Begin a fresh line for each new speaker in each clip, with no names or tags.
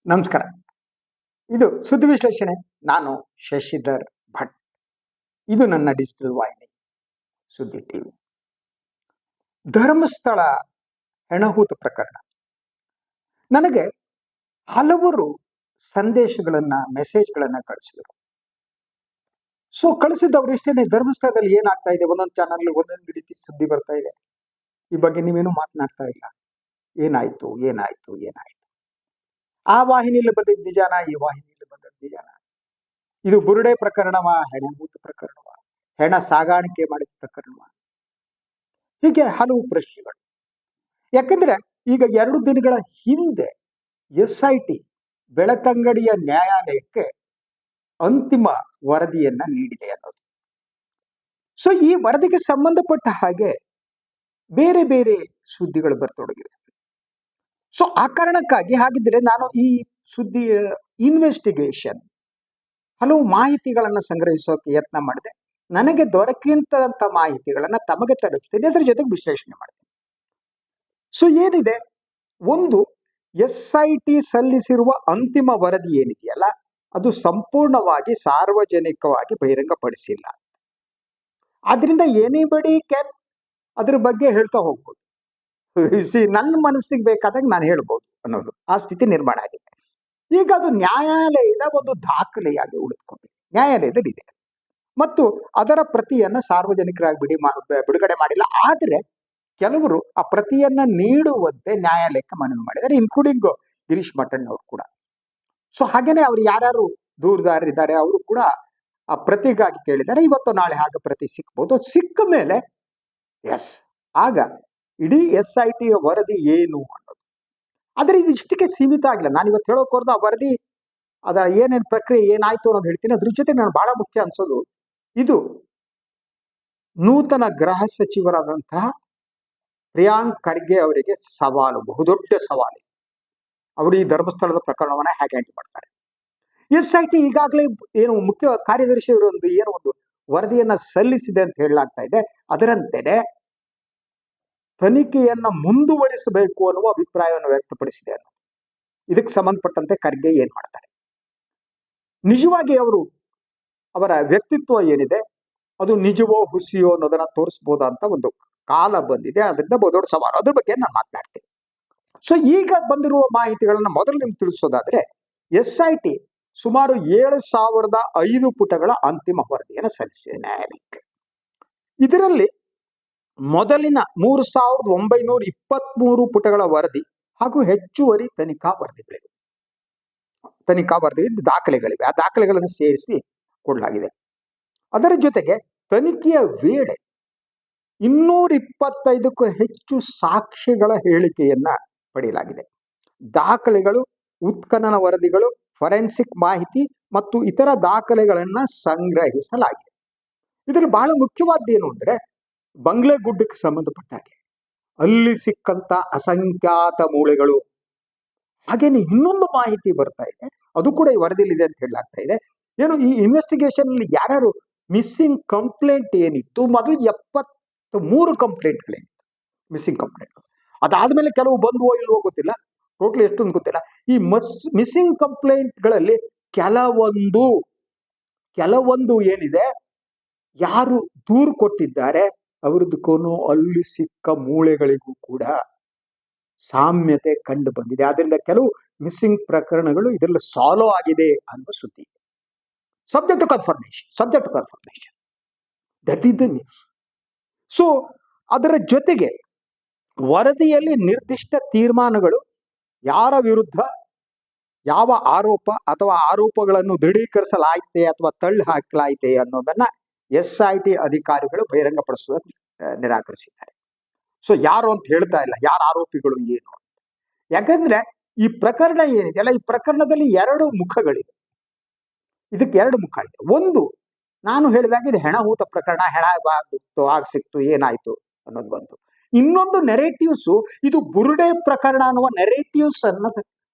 ನಮಸ್ಕಾರ. ಇದು ಸುದ್ದಿ ವಿಶ್ಲೇಷಣೆ. ನಾನು ಶಶಿಧರ್ ಭಟ್. ಇದು ನನ್ನ ಡಿಜಿಟಲ್ ವಾಹಿನಿ ಸುದ್ದಿ ಟಿವಿ. ಧರ್ಮಸ್ಥಳ ಹೆಣಹೂತ ಪ್ರಕರಣ ನನಗೆ ಹಲವರು ಸಂದೇಶಗಳನ್ನ ಮೆಸೇಜ್ಗಳನ್ನ ಕಳಿಸಿದರು. ಸೊ ಕಳಿಸಿದವರು ಇಷ್ಟೇನೆ, ಧರ್ಮಸ್ಥಳದಲ್ಲಿ ಏನಾಗ್ತಾ ಇದೆ, ಒಂದೊಂದು ಚಾನಲ್ ಒಂದೊಂದು ರೀತಿ ಸುದ್ದಿ ಬರ್ತಾ ಇದೆ, ಈ ಬಗ್ಗೆ ನೀವೇನು ಮಾತನಾಡ್ತಾ ಇಲ್ಲ, ಏನಾಯ್ತು ಏನಾಯ್ತು ಏನಾಯ್ತು, ಆ ವಾಹಿನಿಯಲ್ಲಿ ಬಂದಿದ್ದ ನಿಜಾನ, ಈ ವಾಹಿನಿಯಲ್ಲಿ ಬಂದದ್ದು ನಿಜಾನ, ಇದು ಬುರುಡೆ ಪ್ರಕರಣವ, ಹೆಣಹೂತ ಪ್ರಕರಣವ, ಹೆಣ ಸಾಗಾಣಿಕೆ ಮಾಡಿದ ಪ್ರಕರಣವ, ಹೀಗೆ ಹಲವು ಪ್ರಶ್ನೆಗಳು. ಯಾಕಂದ್ರೆ ಈಗ 2 ದಿನಗಳ ಹಿಂದೆ SIT ಬೆಳತಂಗಡಿಯ ನ್ಯಾಯಾಲಯಕ್ಕೆ ಅಂತಿಮ ವರದಿಯನ್ನ ನೀಡಿದೆ ಅನ್ನೋದು. ಸೊ ಈ ವರದಿಗೆ ಸಂಬಂಧಪಟ್ಟ ಹಾಗೆ ಬೇರೆ ಬೇರೆ ಸುದ್ದಿಗಳು ಬರ್ತೊಡಗಿವೆ. ಸೊ ಆ ಕಾರಣಕ್ಕಾಗಿ ಹಾಗಿದ್ರೆ ನಾನು ಈ ಸುದ್ದಿಯ ಇನ್ವೆಸ್ಟಿಗೇಷನ್ ಹಲವು ಮಾಹಿತಿಗಳನ್ನ ಸಂಗ್ರಹಿಸೋಕೆ ಯತ್ನ ಮಾಡಿದೆ. ನನಗೆ ದೊರಕಿದಂತ ಮಾಹಿತಿಗಳನ್ನ ತಮಗೆ ತಲುಪಿಸ್ತೀನಿ, ಅದರ ಜೊತೆಗೆ ವಿಶ್ಲೇಷಣೆ ಮಾಡ್ತೀನಿ. ಸೊ ಏನಿದೆ, ಒಂದು, SIT ಸಲ್ಲಿಸಿರುವ ಅಂತಿಮ ವರದಿ ಏನಿದೆಯಲ್ಲ, ಅದು ಸಂಪೂರ್ಣವಾಗಿ ಸಾರ್ವಜನಿಕವಾಗಿ ಬಹಿರಂಗಪಡಿಸಿಲ್ಲ. ಆದ್ರಿಂದ ಎನಿಬಡಿ ಕ್ಯಾನ್ ಅದ್ರ ಬಗ್ಗೆ ಹೇಳ್ತಾ ಹೋಗ್ಬೋದು. ನನ್ನ ಮನಸ್ಸಿಗೆ ಬೇಕಾದಾಗ ನಾನು ಹೇಳ್ಬೋದು ಅನ್ನೋದು ಆ ಸ್ಥಿತಿ ನಿರ್ಮಾಣ ಆಗಿದೆ. ಈಗ ಅದು ನ್ಯಾಯಾಲಯದ ಒಂದು ದಾಖಲೆಯಾಗಿ ಉಳಿದುಕೊಂಡಿದೆ, ನ್ಯಾಯಾಲಯದಲ್ಲಿದೆ, ಮತ್ತು ಅದರ ಪ್ರತಿಯನ್ನ ಸಾರ್ವಜನಿಕರಾಗಿ ಬಿಡುಗಡೆ ಮಾಡಿಲ್ಲ. ಆದ್ರೆ ಕೆಲವರು ಆ ಪ್ರತಿಯನ್ನ ನೀಡುವಂತೆ ನ್ಯಾಯಾಲಯಕ್ಕೆ ಮನವಿ ಮಾಡಿದ್ದಾರೆ, ಇನ್ಕ್ಲೂಡಿಂಗ್ ಗಿರೀಶ್ ಮಠಣ್ ಅವರು ಕೂಡ. ಸೊ ಹಾಗೇನೆ ಅವ್ರು ಯಾರ್ಯಾರು ದೂರದಾರರಿದ್ದಾರೆ ಅವರು ಕೂಡ ಆ ಪ್ರತಿಗಾಗಿ ಕೇಳಿದ್ದಾರೆ. ಇವತ್ತು ನಾಳೆ ಹಾಗೆ ಪ್ರತಿ ಸಿಕ್ಬಹುದು. ಸಿಕ್ಕ ಮೇಲೆ ಆಗ ಇಡೀ SIT ವರದಿ ಏನು ಅನ್ನೋದು. ಆದ್ರೆ ಇದು ಇಷ್ಟಕ್ಕೆ ಸೀಮಿತ ಆಗಿಲ್ಲ. ನಾನು ಇವತ್ತು ಹೇಳೋಕ್ ಹೊರದು ಆ ವರದಿ ಅದರ ಏನೇನು ಪ್ರಕ್ರಿಯೆ ಏನಾಯ್ತು ಅನ್ನೋದು ಹೇಳ್ತೀನಿ. ಅದ್ರ ಜೊತೆ ನಾನು ಬಹಳ ಮುಖ್ಯ ಅನ್ಸೋದು, ಇದು ನೂತನ ಗೃಹ ಸಚಿವರಾದಂತಹ ಪ್ರಿಯಾಂಕ್ ಖರ್ಗೆ ಅವರಿಗೆ ಸವಾಲು, ಬಹುದೊಡ್ಡ ಸವಾಲು. ಅವರು ಈ ಧರ್ಮಸ್ಥಳದ ಪ್ರಕರಣವನ್ನ ಹೇಗೆ ಹ್ಯಾಂಡಲ್ ಮಾಡ್ತಾರೆ. SIT ಈಗಾಗಲೇ ಏನು ಮುಖ್ಯ ಕಾರ್ಯದರ್ಶಿ ಅವರು ಒಂದು ವರದಿಯನ್ನ ಸಲ್ಲಿಸಿದೆ ಅಂತ ಹೇಳಲಾಗ್ತಾ ಇದೆ. ಅದರಂತೆಯೇ ತನಿಖೆಯನ್ನ ಮುಂದುವರಿಸಬೇಕು ಅನ್ನುವ ಅಭಿಪ್ರಾಯವನ್ನು ವ್ಯಕ್ತಪಡಿಸಿದೆ. ಇದಕ್ಕೆ ಸಂಬಂಧಪಟ್ಟಂತೆ ಖರ್ಗೆ ಏನ್ ಮಾಡ್ತಾರೆ, ನಿಜವಾಗಿ ಅವರ ವ್ಯಕ್ತಿತ್ವ ಏನಿದೆ ಅದು ನಿಜವೋ ಹುಸಿಯೋ ಅನ್ನೋದನ್ನ ತೋರಿಸಬಹುದಂತ ಒಂದು ಕಾಲ ಬಂದಿದೆ. ಅದರಿಂದ ಬಹುದೊಡ್ಡ ಸವಾಲು, ಅದ್ರ ಬಗ್ಗೆ ನಾನು ಮಾತನಾಡ್ತೀನಿ. ಸೊ ಈಗ ಬಂದಿರುವ ಮಾಹಿತಿಗಳನ್ನ ಮೊದಲು ನಿಮ್ಗೆ ತಿಳಿಸೋದಾದ್ರೆ, SIT ಸುಮಾರು 7,005 ಪುಟಗಳ ಅಂತಿಮ ವರದಿಯನ್ನು ಸಲ್ಲಿಸಿದೆ ನ್ಯಾಯಾಲಯಕ್ಕೆ. ಇದರಲ್ಲಿ ಮೊದಲಿನ 3,923 ಪುಟಗಳ ವರದಿ ಹಾಗೂ ಹೆಚ್ಚುವರಿ ತನಿಖಾ ವರದಿಗಳಿವೆ, ದಾಖಲೆಗಳಿವೆ. ಆ ದಾಖಲೆಗಳನ್ನು ಸೇರಿಸಿ ಕೊಡಲಾಗಿದೆ. ಅದರ ಜೊತೆಗೆ ತನಿಖೆಯ ವೇಳೆ 225ಕ್ಕೂ ಹೆಚ್ಚು ಸಾಕ್ಷಿಗಳ ಹೇಳಿಕೆಯನ್ನ ಪಡೆಯಲಾಗಿದೆ. ದಾಖಲೆಗಳು, ಉತ್ಖನನ ವರದಿಗಳು, ಫೊರೆನ್ಸಿಕ್ ಮಾಹಿತಿ ಮತ್ತು ಇತರ ದಾಖಲೆಗಳನ್ನ ಸಂಗ್ರಹಿಸಲಾಗಿದೆ. ಇದರಲ್ಲಿ ಬಹಳ ಮುಖ್ಯವಾದ್ದೇನು ಅಂದ್ರೆ, ಬಂಗ್ಲೆ ಗುಡ್ಡಕ್ಕೆ ಸಂಬಂಧಪಟ್ಟ ಹಾಗೆ ಅಲ್ಲಿ ಸಿಕ್ಕಂತ ಅಸಂಖ್ಯಾತ ಮೂಳೆಗಳು. ಹಾಗೇನೆ ಇನ್ನೊಂದು ಮಾಹಿತಿ ಬರ್ತಾ ಇದೆ, ಅದು ಕೂಡ ಈ ವರದಿಯಲ್ಲಿದೆ ಅಂತ ಹೇಳಲಾಗ್ತಾ ಇದೆ. ಏನು, ಈ ಇನ್ವೆಸ್ಟಿಗೇಷನ್ ಅಲ್ಲಿ ಯಾರ್ಯಾರು ಮಿಸ್ಸಿಂಗ್ ಕಂಪ್ಲೇಂಟ್ ಏನಿತ್ತು, ಮೊದಲು 73 ಕಂಪ್ಲೇಂಟ್ಗಳೇನಿತ್ತು, ಮಿಸ್ಸಿಂಗ್ ಕಂಪ್ಲೇಂಟ್. ಅದಾದ್ಮೇಲೆ ಕೆಲವು ಬಂದುವೋ ಇಲ್ವೋ ಗೊತ್ತಿಲ್ಲ, ಟೋಟಲ್ ಎಷ್ಟು ಅಂತ ಗೊತ್ತಿಲ್ಲ. ಈ ಮಿಸ್ಸಿಂಗ್ ಕಂಪ್ಲೇಂಟ್ಗಳಲ್ಲಿ ಕೆಲವೊಂದು ಏನಿದೆ, ಯಾರು ದೂರು ಕೊಟ್ಟಿದ್ದಾರೆ ಅವರದಕ್ಕೂ ಅಲ್ಲಿ ಸಿಕ್ಕ ಮೂಳೆಗಳಿಗೂ ಕೂಡ ಸಾಮ್ಯತೆ ಕಂಡು ಬಂದಿದೆ. ಆದ್ರಿಂದ ಕೆಲವು ಮಿಸ್ಸಿಂಗ್ ಪ್ರಕರಣಗಳು ಇದರಲ್ಲಿ ಸಾಲ್ವ್ ಆಗಿದೆ ಅನ್ನೋ ಸುದ್ದಿ. Subject to confirmation, that is the news. So ಅದರ ಜೊತೆಗೆ ವರದಿಯಲ್ಲಿ ನಿರ್ದಿಷ್ಟ ತೀರ್ಮಾನಗಳು, ಯಾರ ವಿರುದ್ಧ ಯಾವ ಆರೋಪ ಅಥವಾ ಆರೋಪಗಳನ್ನು ದೃಢೀಕರಿಸಲಾಯ್ತೆ ಅಥವಾ ತಳ್ಳಿ ಹಾಕಲಾಯ್ತೆ ಅನ್ನೋದನ್ನ SIT ಅಧಿಕಾರಿಗಳು ಬಹಿರಂಗಪಡಿಸೋದಕ್ಕೆ ನಿರಾಕರಿಸಿದ್ದಾರೆ. ಸೊ ಯಾರು ಅಂತ ಹೇಳ್ತಾ ಇಲ್ಲ, ಯಾರ ಆರೋಪಿಗಳು ಏನು ಅಂತ. ಯಾಕಂದ್ರೆ ಈ ಪ್ರಕರಣ ಏನಿದೆಯಲ್ಲ, ಈ ಪ್ರಕರಣದಲ್ಲಿ 2 ಮುಖಗಳಿವೆ. ಇದಕ್ಕೆ 2 ಮುಖ ಇದೆ. ಒಂದು, ನಾನು ಹೇಳಿದಾಗ ಇದು ಹೆಣಹೂತ ಪ್ರಕರಣ, ಹೆಣ ಆಗ ಸಿಕ್ತು, ಏನಾಯ್ತು ಅನ್ನೋದು ಬಂತು. ಇನ್ನೊಂದು ನೆರೇಟಿವ್ಸ್, ಇದು ಬುರುಡೆ ಪ್ರಕರಣ ಅನ್ನುವ ನೆರೇಟಿವ್ಸ್ ಅನ್ನ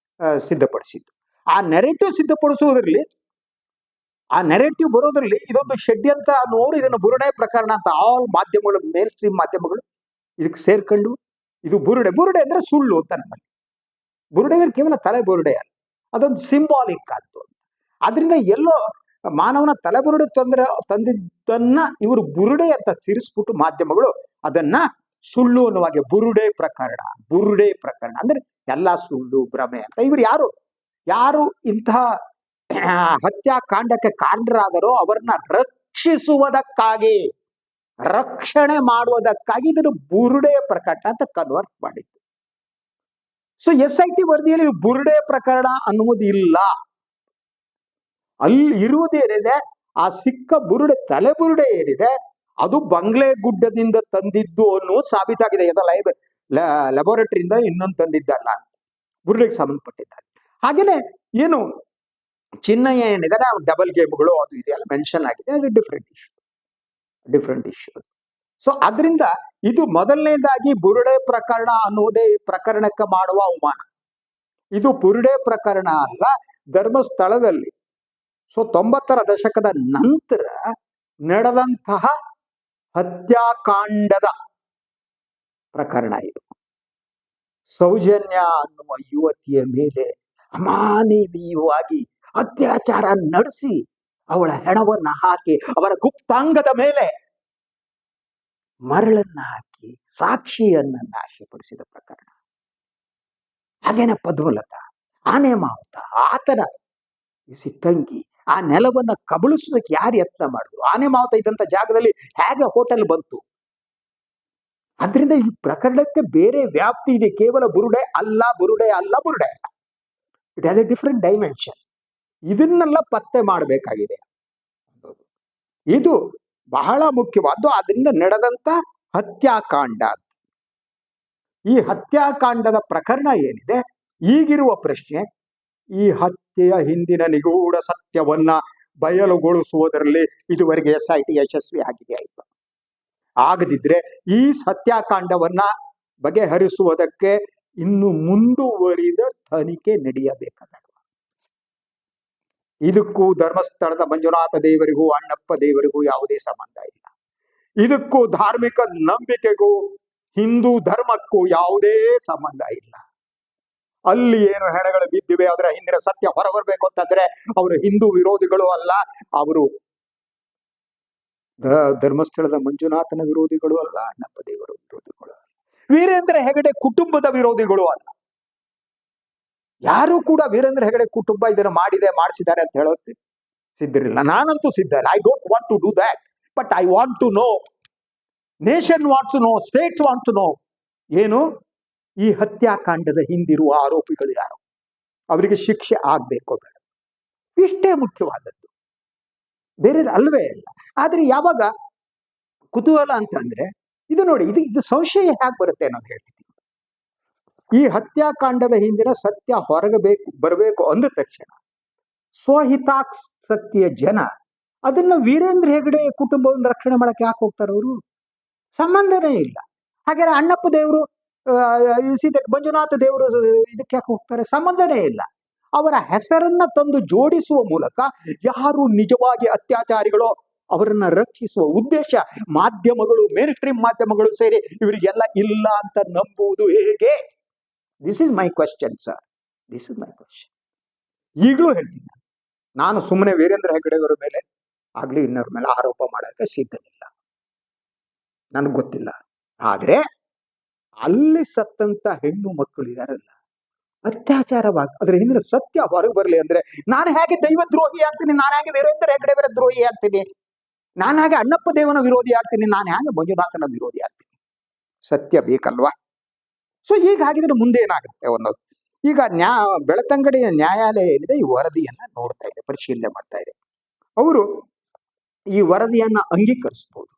ಸಿದ್ಧಪಡಿಸಿದ್ದು. ಆ ನೆರೇಟಿವ್ ಸಿದ್ಧಪಡಿಸುವುದರಲ್ಲಿ, ಆ ನೆರೇಟಿವ್ ಬರೋದ್ರಲ್ಲಿ ಇದೊಂದು ಷಡ್ಯಂತ್ರ ಅನ್ನೋರು ಇದನ್ನು ಬುರುಡೆ ಪ್ರಕರಣ ಅಂತ ಆಲ್ ಮಾಧ್ಯಮಗಳು, ಮೇನ್ ಸ್ಟ್ರೀಮ್ ಮಾಧ್ಯಮಗಳು ಇದಕ್ಕೆ ಸೇರ್ಕೊಂಡು ಇದು ಬುರುಡೆ ಅಂದ್ರೆ ಸುಳ್ಳು ಅಂತ. ನಮ್ಮಲ್ಲಿ ಬುರುಡೆ ಅಂದ್ರೆ ಕೇವಲ ತಲೆ ಬುರುಡೆ ಅಲ್ಲ, ಅದೊಂದು ಸಿಂಬಾಲಿಕ್ ಆದ್ದು. ಅದರಿಂದ ಎಲ್ಲೋ ಮಾನವನ ತಲೆಬುರುಡೆ ತೊಂದರೆ ತಂದಿದ್ದನ್ನ ಇವರು ಬುರುಡೆ ಅಂತ ಸೇರಿಸ್ಬಿಟ್ಟು ಮಾಧ್ಯಮಗಳು ಅದನ್ನ ಸುಳ್ಳು ಅನ್ನುವಾಗೆ ಬುರುಡೆ ಪ್ರಕರಣ ಅಂದ್ರೆ ಎಲ್ಲಾ ಸುಳ್ಳು ಭ್ರಮೆ ಅಂತ. ಇವರು ಯಾರು ಇಂತಹ ಹತ್ಯಾಕಾಂಡಕ್ಕೆ ಕಾರಣರಾದರೋ ಅವರನ್ನ ರಕ್ಷಣೆ ಮಾಡುವುದಕ್ಕಾಗಿ ಇದನ್ನು ಬುರುಡೆ ಪ್ರಕರಣ ಅಂತ ಕನ್ವರ್ಟ್ ಮಾಡಿತ್ತು. ಸೊ SIT ವರದಿಯಲ್ಲಿ ಬುರುಡೆ ಪ್ರಕರಣ ಅನ್ನುವುದು ಇಲ್ಲ. ಅಲ್ಲಿ ಇರುವುದೇನಿದೆ, ಆ ಸಿಕ್ಕ ತಲೆಬುರುಡೆ ಏನಿದೆ ಅದು ಬಂಗ್ಲೆ ಗುಡ್ಡದಿಂದ ತಂದಿದ್ದು ಅನ್ನೋದು ಸಾಬೀತಾಗಿದೆ. ಲ್ಯಾಬೋರೇಟರಿಯಿಂದ ಇನ್ನೊಂದು ತಂದಿದ್ದಲ್ಲ, ಬುರುಡೆಗೆ ಸಂಬಂಧಪಟ್ಟಿದ್ದಾರೆ. ಹಾಗೇನೆ ಏನು ಚಿನ್ನಯ್ಯ ಏನಿದೆ ಡಬಲ್ ಗೇಮ್ಗಳು ಅದು ಇದೆಲ್ಲ ಮೆನ್ಷನ್ ಆಗಿದೆ, ಅದು ಡಿಫ್ರೆಂಟ್ ಇಶ್ಯೂ. ಸೊ ಅದರಿಂದ ಇದು ಮೊದಲನೇದಾಗಿ ಬುರುಡೆ ಪ್ರಕರಣ ಅನ್ನುವುದೇ ಈ ಪ್ರಕರಣಕ್ಕೆ ಮಾಡುವ ಅವಮಾನ. ಇದು ಬುರುಡೆ ಪ್ರಕರಣ ಅಲ್ಲ, ಧರ್ಮಸ್ಥಳದಲ್ಲಿ ಸೊ 90ರ ದಶಕದ ನಂತರ ನಡೆದಂತಹ ಹತ್ಯಾಕಾಂಡದ ಪ್ರಕರಣ ಇದು. ಸೌಜನ್ಯ ಅನ್ನುವ ಯುವತಿಯ ಮೇಲೆ ಅಮಾನವೀಯವಾಗಿ ಅತ್ಯಾಚಾರ ನಡೆಸಿ ಅವಳ ಹೆಣವನ್ನ ಹಾಕಿ ಅವರ ಗುಪ್ತಾಂಗದ ಮೇಲೆ ಮರಳನ್ನ ಹಾಕಿ ಸಾಕ್ಷಿಯನ್ನ ನಾಶಪಡಿಸಿದ ಪ್ರಕರಣ. ಹಾಗೇನೆ ಪದ್ಮಲತಾ, ಆನೆ ಮಾವುತ, ಆತನ ತಂಗಿ ಆ ನೆಲವನ್ನ ಕಬಳಿಸೋದಕ್ಕೆ ಯಾರು ಯತ್ನ ಮಾಡಿದ್ರು? ಆನೆ ಮಾವುತ ಇದ್ದಂತ ಜಾಗದಲ್ಲಿ ಹೇಗೆ ಹೋಟೆಲ್ ಬಂತು? ಅದರಿಂದ ಈ ಪ್ರಕರಣಕ್ಕೆ ಬೇರೆ ವ್ಯಾಪ್ತಿ ಇದೆ, ಕೇವಲ ಬುರುಡೆ ಅಲ್ಲ. It has A different dimension. ಇದನ್ನೆಲ್ಲ ಪತ್ತೆ ಮಾಡಬೇಕಾಗಿದೆ. ಇದು ಬಹಳ ಮುಖ್ಯವಾದ್ದು. ಅದರಿಂದ ನಡೆದಂತ ಹತ್ಯಾಕಾಂಡ. ಈ ಹತ್ಯಾಕಾಂಡದ ಪ್ರಕರಣ ಏನಿದೆ, ಈಗಿರುವ ಪ್ರಶ್ನೆ, ಈ ಹತ್ಯೆಯ ಹಿಂದಿನ ನಿಗೂಢ ಸತ್ಯವನ್ನ ಬಯಲುಗೊಳಿಸುವುದರಲ್ಲಿ ಇದುವರೆಗೆ SIT ಯಶಸ್ವಿ ಆಗಿದೆಯಾ ಇಲ್ಲ? ಆಗದಿದ್ರೆ ಈ ಹತ್ಯಾಕಾಂಡವನ್ನ ಬಗೆಹರಿಸುವುದಕ್ಕೆ ಇನ್ನು ಮುಂದುವರಿದ ತನಿಖೆ ನಡೆಯಬೇಕಾದ. ಇದಕ್ಕೂ ಧರ್ಮಸ್ಥಳದ ಮಂಜುನಾಥ ದೇವರಿಗೂ ಅಣ್ಣಪ್ಪ ದೇವರಿಗೂ ಯಾವುದೇ ಸಂಬಂಧ ಇಲ್ಲ. ಇದಕ್ಕೂ ಧಾರ್ಮಿಕ ನಂಬಿಕೆಗೂ ಹಿಂದೂ ಧರ್ಮಕ್ಕೂ ಯಾವುದೇ ಸಂಬಂಧ ಇಲ್ಲ. ಅಲ್ಲಿ ಏನು ಹೆಣಗಳು ಬಿದ್ದಿವೆ ಅದರ ಹಿಂದಿನ ಸತ್ಯ ಹೊರಬರ್ಬೇಕು ಅಂತಂದ್ರೆ ಅವರು ಹಿಂದೂ ವಿರೋಧಿಗಳು ಅಲ್ಲ, ಅವರು ಧರ್ಮಸ್ಥಳದ ಮಂಜುನಾಥನ ವಿರೋಧಿಗಳು ಅಲ್ಲ, ಅಣ್ಣಪ್ಪ ದೇವರ ವಿರೋಧಿಗಳು ಅಲ್ಲ, ವೀರೇಂದ್ರ ಹೆಗಡೆ ಕುಟುಂಬದ ವಿರೋಧಿಗಳು ಅಲ್ಲ. ಯಾರು ಕೂಡ ವೀರೇಂದ್ರ ಹೆಗಡೆ ಕುಟುಂಬ ಇದನ್ನು ಮಾಡಿಸಿದ್ದಾರೆ ಅಂತ ಹೇಳೋಕೆ ಸಿದ್ಧರಿಲ್ಲ. ನಾನಂತೂ ಸಿದ್ಧ. I don't want to do that, but I want to know, nation wants to know, states want to know, ಏನು ಈ ಹತ್ಯಾಕಾಂಡದ ಹಿಂದಿರುವ ಆರೋಪಿಗಳು ಯಾರು, ಅವರಿಗೆ ಶಿಕ್ಷೆ ಆಗ್ಬೇಕೋ ಬೇಡ, ಇಷ್ಟೇ ಮುಖ್ಯವಾದದ್ದು, ಬೇರೆದು ಅಲ್ವೇ ಇಲ್ಲ. ಆದ್ರೆ ಯಾವಾಗ ಕುತೂಹಲ ಅಂತಂದ್ರೆ ಇದು ನೋಡಿ, ಇದು ಸಂಶಯ ಹೇಗೆ ಬರುತ್ತೆ ಅನ್ನೋದು ಹೇಳ್ತೀನಿ. ಈ ಹತ್ಯಾಕಾಂಡದ ಹಿಂದಿನ ಸತ್ಯ ಬರಬೇಕು ಅಂದ ತಕ್ಷಣ ಸ್ವಹಿತಾಸಕ್ತಿಯ ಜನ ಅದನ್ನ ವೀರೇಂದ್ರ ಹೆಗಡೆ ಕುಟುಂಬವನ್ನು ರಕ್ಷಣೆ ಮಾಡಕ್ಕೆ ಯಾಕೆ ಹೋಗ್ತಾರೆ? ಅವರು ಸಂಬಂಧನೇ ಇಲ್ಲ. ಹಾಗೆ ಅಣ್ಣಪ್ಪ ದೇವರು, ಮಂಜುನಾಥ ದೇವರು ಇದಕ್ಕೆ ಯಾಕೆ ಹೋಗ್ತಾರೆ? ಸಂಬಂಧನೇ ಇಲ್ಲ. ಅವರ ಹೆಸರನ್ನ ತಂದು ಜೋಡಿಸುವ ಮೂಲಕ ಯಾರು ನಿಜವಾಗಿ ಅತ್ಯಾಚಾರಿಗಳೋ ಅವರನ್ನ ರಕ್ಷಿಸುವ ಉದ್ದೇಶ ಮಾಧ್ಯಮಗಳು, ಮೇನ್ ಸ್ಟ್ರೀಮ್ ಮಾಧ್ಯಮಗಳು ಸೇರಿ ಇವರಿಗೆಲ್ಲ ಇಲ್ಲ ಅಂತ ನಂಬುವುದು ಹೇಗೆ? This is my question sir, this is my question. ಈಗಲೂ ಹೇಳ್ತೀನಿ, ನಾನು ಸುಮ್ಮನೆ ವೀರೇಂದ್ರ ಹೆಗಡೆಯವರ ಮೇಲೆ ಆಗ್ಲಿ ಇನ್ನೊರ ಮೇಲೆ ಆರೋಪ ಮಾಡೋಕೆ ಸಿದ್ಧನಿಲ್ಲ, ನನಗೆ ಗೊತ್ತಿಲ್ಲ. ಆದ್ರೆ ಅಲ್ಲಿ ಸತ್ತಂತ ಹೆಣ್ಣು ಮಕ್ಕಳು ಇದಾರಲ್ಲ, ಅತ್ಯಾಚಾರವಾಗಿ ಅದರ ಹಿಂದಿನ ಸತ್ಯ ಹೊರಗೆ ಬರಲಿ ಅಂದ್ರೆ ನಾನು ಹೇಗೆ ದೈವ ದ್ರೋಹಿ ಆಗ್ತೀನಿ? ನಾನು ಹೇಗೆ ವೀರೇಂದ್ರ ಹೆಗಡೆಯವರ ದ್ರೋಹಿ ಆಗ್ತೀನಿ? ನಾನು ಹೇಗೆ ಅಣ್ಣಪ್ಪ ದೇವನ ವಿರೋಧಿ ಆಗ್ತೀನಿ? ನಾನು ಹೇಗೆ ಮಂಜುನಾಥನ ವಿರೋಧಿ ಆಗ್ತೀನಿ? ಸತ್ಯ ಬೇಕಲ್ವಾ? ಸೊ ಈಗ ಹಾಗಿದ್ರೆ ಮುಂದೆ ಏನಾಗುತ್ತೆ ಅನ್ನೋದು. ಈಗ ಬೆಳ್ತಂಗಡಿಯ ನ್ಯಾಯಾಲಯ ಏನಿದೆ ಈ ವರದಿಯನ್ನ ನೋಡ್ತಾ ಇದೆ, ಪರಿಶೀಲನೆ ಮಾಡ್ತಾ ಇದೆ. ಅವರು ಈ ವರದಿಯನ್ನ ಅಂಗೀಕರಿಸಬಹುದು,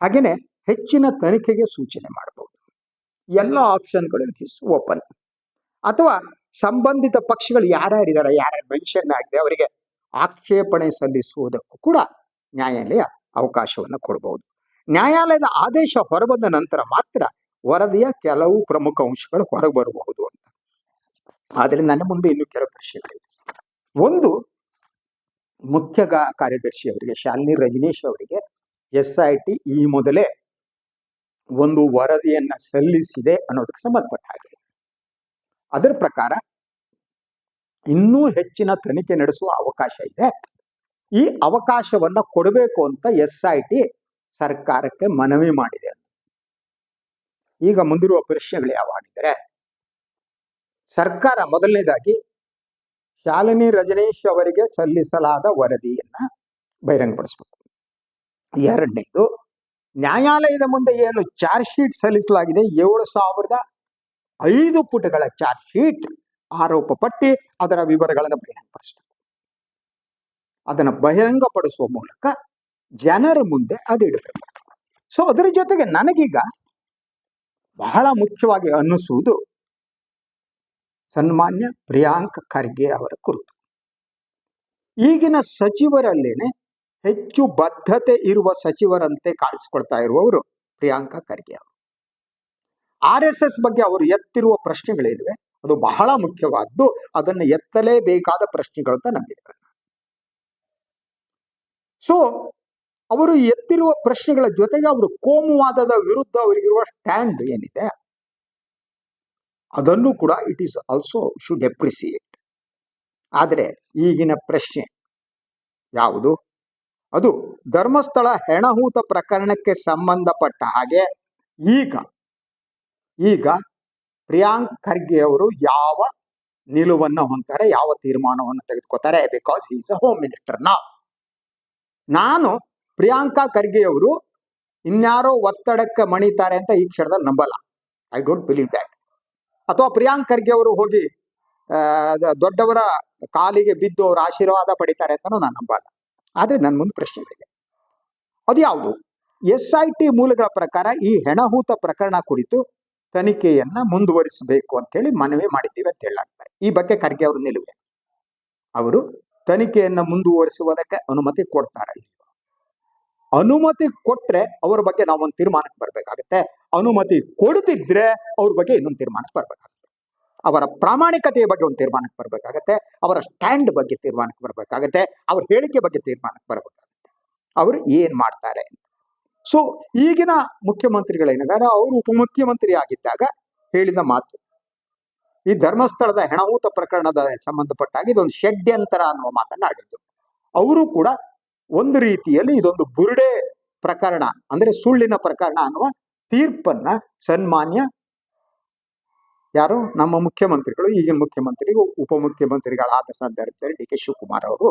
ಹಾಗೇನೆ ಹೆಚ್ಚಿನ ತನಿಖೆಗೆ ಸೂಚನೆ ಮಾಡಬಹುದು. ಎಲ್ಲ ಆಪ್ಷನ್ಗಳು ಓಪನ್. ಅಥವಾ ಸಂಬಂಧಿತ ಪಕ್ಷಗಳು ಯಾರ್ಯಾರಿದ್ದಾರೆ, ಯಾರ್ಯಾರು ಮೆನ್ಷನ್ ಆಗಿದೆ ಅವರಿಗೆ ಆಕ್ಷೇಪಣೆ ಸಲ್ಲಿಸುವುದಕ್ಕೂ ಕೂಡ ನ್ಯಾಯಾಲಯ ಅವಕಾಶವನ್ನು ಕೊಡಬಹುದು. ನ್ಯಾಯಾಲಯದ ಆದೇಶ ಹೊರಬಂದ ನಂತರ ಮಾತ್ರ ವರದಿಯ ಕೆಲವು ಪ್ರಮುಖ ಅಂಶಗಳು ಹೊರಗೆ ಬರಬಹುದು ಅಂತ. ಆದ್ರೆ ನನ್ನ ಮುಂದೆ ಇನ್ನು ಕೆಲವು ಪ್ರಶ್ನೆಗಳಿವೆ. ಒಂದು, ಮುಖ್ಯ ಕಾರ್ಯದರ್ಶಿ ಅವರಿಗೆ, ಶಾಲಿನಿ ರಜನೀಶ್ ಅವರಿಗೆ SIT ಈ ಮೊದಲೇ ಒಂದು ವರದಿಯನ್ನ ಸಲ್ಲಿಸಿದೆ ಅನ್ನೋದಕ್ಕೆ ಸಂಬಂಧಪಟ್ಟ ಹಾಗೆ. ಅದರ ಪ್ರಕಾರ ಇನ್ನೂ ಹೆಚ್ಚಿನ ತನಿಖೆ ನಡೆಸುವ ಅವಕಾಶ ಇದೆ. ಈ ಅವಕಾಶವನ್ನ ಕೊಡಬೇಕು ಅಂತ SIT ಸರ್ಕಾರಕ್ಕೆ ಮನವಿ ಮಾಡಿದೆ. ಈಗ ಮುಂದಿರುವ ಪ್ರಶ್ನೆಗಳು ಯಾವಾಗಿದ್ದರೆ, ಸರ್ಕಾರ ಮೊದಲನೇದಾಗಿ ಶಾಲಿನಿ ರಜನೀಶ್ ಅವರಿಗೆ ಸಲ್ಲಿಸಲಾದ ವರದಿಯನ್ನ ಬಹಿರಂಗಪಡಿಸಬೇಕು. ಎರಡನೇದು, ನ್ಯಾಯಾಲಯದ ಮುಂದೆ ಏನು ಚಾರ್ಜ್ ಶೀಟ್ ಸಲ್ಲಿಸಲಾಗಿದೆ 7,005 ಪುಟಗಳ ಚಾರ್ಜ್ ಶೀಟ್, ಆರೋಪ ಪಟ್ಟಿ, ಅದರ ವಿವರಗಳನ್ನು ಬಹಿರಂಗಪಡಿಸಬೇಕು. ಅದನ್ನು ಬಹಿರಂಗಪಡಿಸುವ ಮೂಲಕ ಜನರ ಮುಂದೆ ಅದಿಡಬೇಕು. ಸೊ ಅದರ ಜೊತೆಗೆ ನನಗೀಗ ಬಹಳ ಮುಖ್ಯವಾಗಿ ಅನ್ನಿಸುವುದು ಸನ್ಮಾನ್ಯ ಪ್ರಿಯಾಂಕ್ ಖರ್ಗೆ ಅವರ ಕುರಿತು. ಈಗಿನ ಸಚಿವರಲ್ಲೇನೆ ಹೆಚ್ಚು ಬದ್ಧತೆ ಇರುವ ಸಚಿವರಂತೆ ಕಾಣಿಸಿಕೊಳ್ತಾ ಇರುವವರು ಪ್ರಿಯಾಂಕ ಖರ್ಗೆ ಅವರು. RSS ಬಗ್ಗೆ ಅವರು ಎತ್ತಿರುವ ಪ್ರಶ್ನೆಗಳಿವೆ, ಅದು ಬಹಳ ಮುಖ್ಯವಾದ್ದು, ಅದನ್ನು ಎತ್ತಲೇಬೇಕಾದ ಪ್ರಶ್ನೆಗಳು ಅಂತ ನಂಬಿದ್ದಾರೆ. ಸೊ ಅವರು ಎತ್ತಿರುವ ಪ್ರಶ್ನೆಗಳ ಜೊತೆಗೆ ಅವರು ಕೋಮುವಾದದ ವಿರುದ್ಧ ಅವರಿಗಿರುವ ಸ್ಟ್ಯಾಂಡ್ ಏನಿದೆ ಅದನ್ನು ಕೂಡ ಇಟ್ ಈಸ್ ಆಲ್ಸೋ ಶುಡ್ ಎಪ್ರಿಸಿಯೇಟ್. ಆದರೆ ಈಗಿನ ಪ್ರಶ್ನೆ ಯಾವುದು? ಅದು ಧರ್ಮಸ್ಥಳ ಹೆಣಹೂತ ಪ್ರಕರಣಕ್ಕೆ ಸಂಬಂಧಪಟ್ಟ ಹಾಗೆ ಈಗ ಪ್ರಿಯಾಂಕ್ ಖರ್ಗೆ ಅವರು ಯಾವ ನಿಲುವನ್ನು ಹೊಂತಾರೆ, ಯಾವ ತೀರ್ಮಾನವನ್ನು ತೆಗೆದುಕೊತಾರೆ? Because he is a home minister. ನಾನು ಪ್ರಿಯಾಂಕಾ ಖರ್ಗೆ ಅವರು ಇನ್ಯಾರೋ ಒತ್ತಡಕ್ಕೆ ಮಣಿತಾರೆ ಅಂತ ಈ ಕ್ಷಣದಲ್ಲಿ ನಂಬಲ್ಲ. I don't believe that. ಅಥವಾ ಪ್ರಿಯಾಂಕ್ ಖರ್ಗೆ ಅವರು ಹೋಗಿ ದೊಡ್ಡವರ ಕಾಲಿಗೆ ಬಿದ್ದು ಅವರ ಆಶೀರ್ವಾದ ಪಡಿತಾರೆ ಅಂತ ನಾನು ನಂಬಲ್ಲ. ಆದ್ರೆ ನನ್ನ ಮುಂದೆ ಪ್ರಶ್ನೆಗಳಿದೆ. ಅದು ಯಾವುದು? SIT ಮೂಲಗಳ ಪ್ರಕಾರ ಈ ಹೆಣಹೂತ ಪ್ರಕರಣ ಕುರಿತು ತನಿಖೆಯನ್ನ ಮುಂದುವರಿಸಬೇಕು ಅಂತ ಹೇಳಿ ಮನವಿ ಮಾಡಿದ್ದೀವಿ ಅಂತ ಹೇಳಲಾಗ್ತಾರೆ. ಈ ಬಗ್ಗೆ ಖರ್ಗೆ ಅವರು ನಿಲುವೆ, ಅವರು ತನಿಖೆಯನ್ನ ಮುಂದುವರಿಸುವುದಕ್ಕೆ ಅನುಮತಿ ಕೊಡ್ತಾರೆ. ಅನುಮತಿ ಕೊಟ್ರೆ ಅವರ ಬಗ್ಗೆ ನಾವೊಂದು ತೀರ್ಮಾನಕ್ಕೆ ಬರ್ಬೇಕಾಗತ್ತೆ. ಅನುಮತಿ ಕೊಡ್ತಿದ್ರೆ ಅವ್ರ ಬಗ್ಗೆ ಇನ್ನೊಂದು ತೀರ್ಮಾನಕ್ಕೆ ಬರ್ಬೇಕಾಗತ್ತೆ. ಅವರ ಪ್ರಾಮಾಣಿಕತೆಯ ಬಗ್ಗೆ ಒಂದು ತೀರ್ಮಾನಕ್ಕೆ ಬರ್ಬೇಕಾಗತ್ತೆ. ಅವರ ಸ್ಟ್ಯಾಂಡ್ ಬಗ್ಗೆ ತೀರ್ಮಾನಕ್ಕೆ ಬರ್ಬೇಕಾಗತ್ತೆ. ಅವ್ರ ಹೇಳಿಕೆ ಬಗ್ಗೆ ತೀರ್ಮಾನಕ್ಕೆ ಬರ್ಬೇಕಾಗತ್ತೆ. ಅವರು ಏನ್ ಮಾಡ್ತಾರೆ ಅಂತ. ಸೊ ಈಗಿನ ಮುಖ್ಯಮಂತ್ರಿಗಳೇನಿದ್ದಾರೆ, ಅವರು ಉಪಮುಖ್ಯಮಂತ್ರಿ ಆಗಿದ್ದಾಗ ಹೇಳಿದ ಮಾತು, ಈ ಧರ್ಮಸ್ಥಳದ ಹೆಣಹೂತ ಪ್ರಕರಣದ ಸಂಬಂಧಪಟ್ಟಾಗಿ ಇದೊಂದು ಷಡ್ಯಂತರ ಅನ್ನುವ ಮಾತನ್ನ ಆಡಿದ್ರು. ಅವರು ಕೂಡ ಒಂದು ರೀತಿಯಲ್ಲಿ ಇದೊಂದು ಬುರುಡೆ ಪ್ರಕರಣ, ಅಂದ್ರೆ ಸುಳ್ಳಿನ ಪ್ರಕರಣ ಅನ್ನುವ ತೀರ್ಪನ್ನ ಸನ್ಮಾನ್ಯ ಯಾರು ನಮ್ಮ ಮುಖ್ಯಮಂತ್ರಿಗಳು, ಈಗಿನ ಮುಖ್ಯಮಂತ್ರಿಗೂ ಉಪಮುಖ್ಯಮಂತ್ರಿಗಳಾದ ಸಂದರ್ಭದಲ್ಲಿ DK ಶಿವಕುಮಾರ್ ಅವರು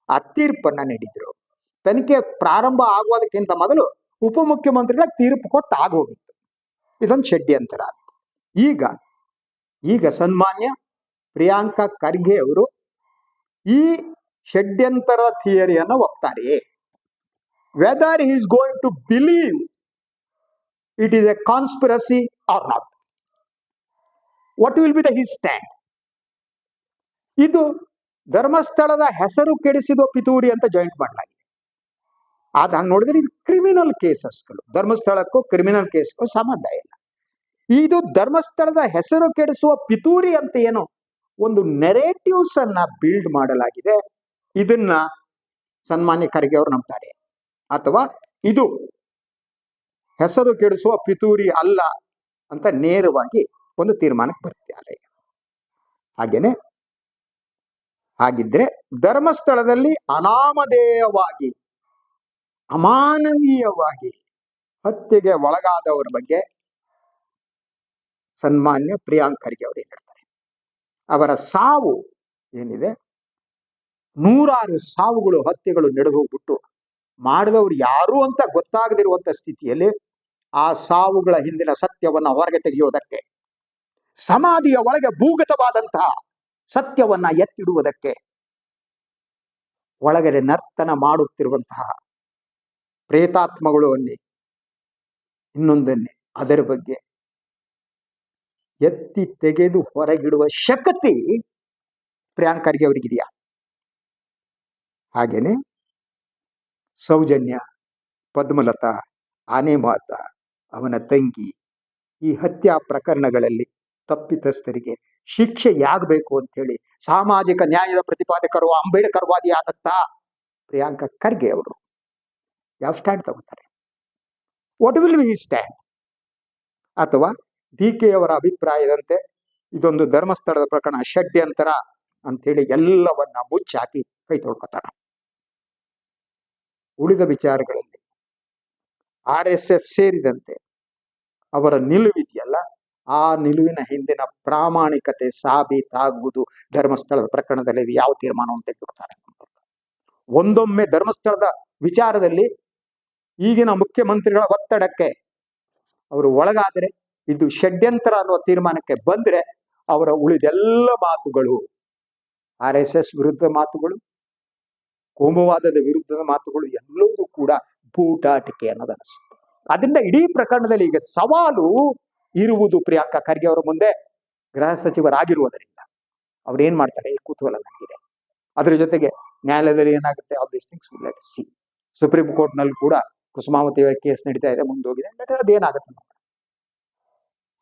ಆ ತೀರ್ಪನ್ನ ನೀಡಿದ್ರು. ತನಿಖೆ ಪ್ರಾರಂಭ ಆಗುವುದಕ್ಕಿಂತ ಮೊದಲು ಉಪಮುಖ್ಯಮಂತ್ರಿಗಳ ತೀರ್ಪು ಕೊಟ್ಟು ಆಗೋಗಿತ್ತು. ಇದೊಂದು ಷಡ್ಯಂತರ. ಈಗ ಸನ್ಮಾನ್ಯ ಪ್ರಿಯಾಂಕಾ ಖರ್ಗೆ ಅವರು ಈ ಷಡ್ಯಂತರ ಥಿಯರಿಯನ್ನು ಒಪ್ತಾರೆಯೇ? Whether he is going to believe it is a conspiracy or not, what will be the his stand? ಇದು ಧರ್ಮಸ್ಥಳದ ಹೆಸರು ಕೆಡಿಸಿದ ಪಿತೂರಿ ಅಂತ ಜಾಯಿಂಟ್ ಮಾಡಲಾಗಿದೆ. ಆದ ಹಂಗೆ ನೋಡಿದ್ರೆ ಇದು ಕ್ರಿಮಿನಲ್ ಕೇಸಸ್ಗಳು, ಧರ್ಮಸ್ಥಳಕ್ಕೂ ಕ್ರಿಮಿನಲ್ ಕೇಸ್ಗೂ ಸಂಬಂಧ ಇಲ್ಲ. ಇದು ಧರ್ಮಸ್ಥಳದ ಹೆಸರು ಕೆಡಿಸುವ ಪಿತೂರಿ ಅಂತ ಏನೋ ಒಂದು ನೆರೇಟಿವ್ಸ್ ಅನ್ನ ಬಿಲ್ಡ್ ಮಾಡಲಾಗಿದೆ. ಇದನ್ನ ಸನ್ಮಾನ್ಯ ಖರ್ಗೆ ಅವರು ನಂಬ್ತಾರೆ, ಅಥವಾ ಇದು ಹೆಸರು ಕೆಡಿಸುವ ಪಿತೂರಿ ಅಲ್ಲ ಅಂತ ನೇರವಾಗಿ ಒಂದು ತೀರ್ಮಾನಕ್ಕೆ ಬರ್ತಾರೆ. ಹಾಗಿದ್ರೆ ಧರ್ಮಸ್ಥಳದಲ್ಲಿ ಅನಾಮಧೇಯವಾಗಿ ಅಮಾನವೀಯವಾಗಿ ಹತ್ಯೆಗೆ ಒಳಗಾದವರ ಬಗ್ಗೆ ಸನ್ಮಾನ್ಯ ಪ್ರಿಯಾಂಕ್ ಖರ್ಗೆ ಅವರು ಏನ್ ಹೇಳ್ತಾರೆ? ಅವರ ಸಾವು ಏನಿದೆ, ನೂರಾರು ಸಾವುಗಳು, ಹತ್ಯೆಗಳು ನಡೆದು ಹೋಗ್ಬಿಟ್ಟು ಮಾಡಿದವರು ಯಾರು ಅಂತ ಗೊತ್ತಾಗದಿರುವಂತ ಸ್ಥಿತಿಯಲ್ಲಿ ಆ ಸಾವುಗಳ ಹಿಂದಿನ ಸತ್ಯವನ್ನ ಹೊರಗೆ ತೆಗೆಯುವುದಕ್ಕೆ, ಸಮಾಧಿಯ ಒಳಗೆ ಭೂಗತವಾದಂತಹ ಸತ್ಯವನ್ನ ಎತ್ತಿಡುವುದಕ್ಕೆ ಒಳಗಡೆ ನರ್ತನ ಮಾಡುತ್ತಿರುವಂತಹ ಪ್ರೇತಾತ್ಮಗಳು ಅನ್ನಿ ಇನ್ನೊಂದನ್ನೇ ಅದರ ಬಗ್ಗೆ ಎತ್ತಿ ತೆಗೆದು ಹೊರಗಿಡುವ ಶಕ್ತಿ ಪ್ರಿಯಾಂಕ್ ಖರ್ಗೆ ಅವರಿಗಿದೆಯಾ? ಹಾಗೇನೆ ಸೌಜನ್ಯ, ಪದ್ಮಲತಾ, ಆನೆಮಾತ, ಅವನ ತಂಗಿ, ಈ ಹತ್ಯಾ ಪ್ರಕರಣಗಳಲ್ಲಿ ತಪ್ಪಿತಸ್ಥರಿಗೆ ಶಿಕ್ಷೆ ಯಾಗಬೇಕು ಅಂತ ಹೇಳಿ ಸಾಮಾಜಿಕ ನ್ಯಾಯದ ಪ್ರತಿಪಾದಕರು, ಅಂಬೇಡ್ಕರ್ವಾದಿ ಆದಂತ ಪ್ರಿಯಾಂಕ ಖರ್ಗೆ ಅವರು ಯಾವ ಸ್ಟ್ಯಾಂಡ್ ತಗೋತಾರೆ? What will B his stand? ಅಥವಾ DK ಅವರ ಅಭಿಪ್ರಾಯದಂತೆ ಇದೊಂದು ಧರ್ಮಸ್ಥಳದ ಪ್ರಕರಣ ಷಡ್ಯಂತರ, ಅಂತೇಳಿ ಎಲ್ಲವನ್ನ ಮುಚ್ಚಾಕಿ ಕೈ ತೊಳ್ಕೊತಾರ. ಉಳಿದ ವಿಚಾರಗಳಲ್ಲಿ RSS ಸೇರಿದಂತೆ ಅವರ ನಿಲುವಿದೆಯಲ್ಲ, ಆ ನಿಲುವಿನ ಹಿಂದಿನ ಪ್ರಾಮಾಣಿಕತೆ ಸಾಬೀತಾಗುವುದು ಧರ್ಮಸ್ಥಳದ ಪ್ರಕರಣದಲ್ಲಿ ಯಾವ ತೀರ್ಮಾನವನ್ನು ತೆಗೆದುಕೊಳ್ತಾರೆ. ಒಂದೊಮ್ಮೆ ಧರ್ಮಸ್ಥಳದ ವಿಚಾರದಲ್ಲಿ ಈಗಿನ ಮುಖ್ಯಮಂತ್ರಿಗಳ ಒತ್ತಡಕ್ಕೆ ಅವರು ಒಳಗಾದರೆ, ಇದು ಷಡ್ಯಂತರ ಅನ್ನುವ ತೀರ್ಮಾನಕ್ಕೆ ಬಂದ್ರೆ, ಅವರ ಉಳಿದೆಲ್ಲ ಮಾತುಗಳು RSS ವಿರುದ್ಧ ಮಾತುಗಳು, ಕೋಮುವಾದದ ವಿರುದ್ಧದ ಮಾತುಗಳು ಎಲ್ಲವೂ ಕೂಡ ಬೂಟಾಟಿಕೆ ಅನ್ನೋದನ್ನಿಸುತ್ತೆ. ಅದರಿಂದ ಇಡೀ ಪ್ರಕರಣದಲ್ಲಿ ಈಗ ಸವಾಲು ಇರುವುದು ಪ್ರಿಯಾಂಕಾ ಖರ್ಗೆ ಅವರ ಮುಂದೆ. ಗೃಹ ಸಚಿವರಾಗಿರುವುದರಿಂದ ಅವ್ರು ಏನ್ ಮಾಡ್ತಾರೆ ಕುತೂಹಲ ನನಗಿದೆ. ಅದ್ರ ಜೊತೆಗೆ ನ್ಯಾಯಾಲಯದಲ್ಲಿ ಏನಾಗುತ್ತೆ, all this things will let see. Supreme court ನಲ್ಲಿ ಕೂಡ ಕುಸುಮಾವತಿ ಕೇಸ್ ನಡೀತಾ ಇದೆ, ಮುಂದೋಗಿದೆ. ಅದೇನಾಗುತ್ತೆ ನೋಡೋಣ.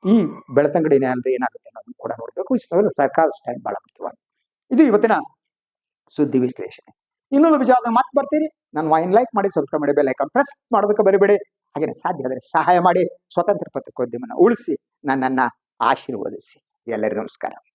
ಈ ಬೆಳ್ತಂಗಡಿ ನ್ಯಾಯಾಲಯದ ಏನಾಗುತ್ತೆ ಅನ್ನೋದನ್ನು ಕೂಡ ನೋಡ್ಬೇಕು. ಇಷ್ಟೆಲ್ಲ ಸರ್ಕಾರ ಸ್ಟ್ಯಾಂಡ್ ಬಹಳ ಮುಖ್ಯವಾದ. ಇದು ಇವತ್ತಿನ ಸುದ್ದಿ ವಿಶ್ಲೇಷಣೆ. ಇನ್ನೊಂದು ವಿಚಾರದ ಮಾತು ಬರ್ತೀರಿ. ನಾನು ವಾಯಿನ್ ಲೈಕ್ ಮಾಡಿ, ಸಬ್ಸ್ಕ್ರೈಬ್ ಮಾಡಿ, ಬೆಲ್ ಐಕಾನ್ ಪ್ರೆಸ್ ಮಾಡೋದಕ್ಕೆ ಬರಿಬೇಡಿ. ಹಾಗೆ ಸಾಧ್ಯ ಆದರೆ ಸಹಾಯ ಮಾಡಿ, ಸ್ವತಂತ್ರ ಪತ್ರಿಕೋದ್ಯಮನ ಉಳಿಸಿ, ನನ್ನನ್ನ ಆಶೀರ್ವದಿಸಿ. ಎಲ್ಲರಿಗೂ ನಮಸ್ಕಾರ.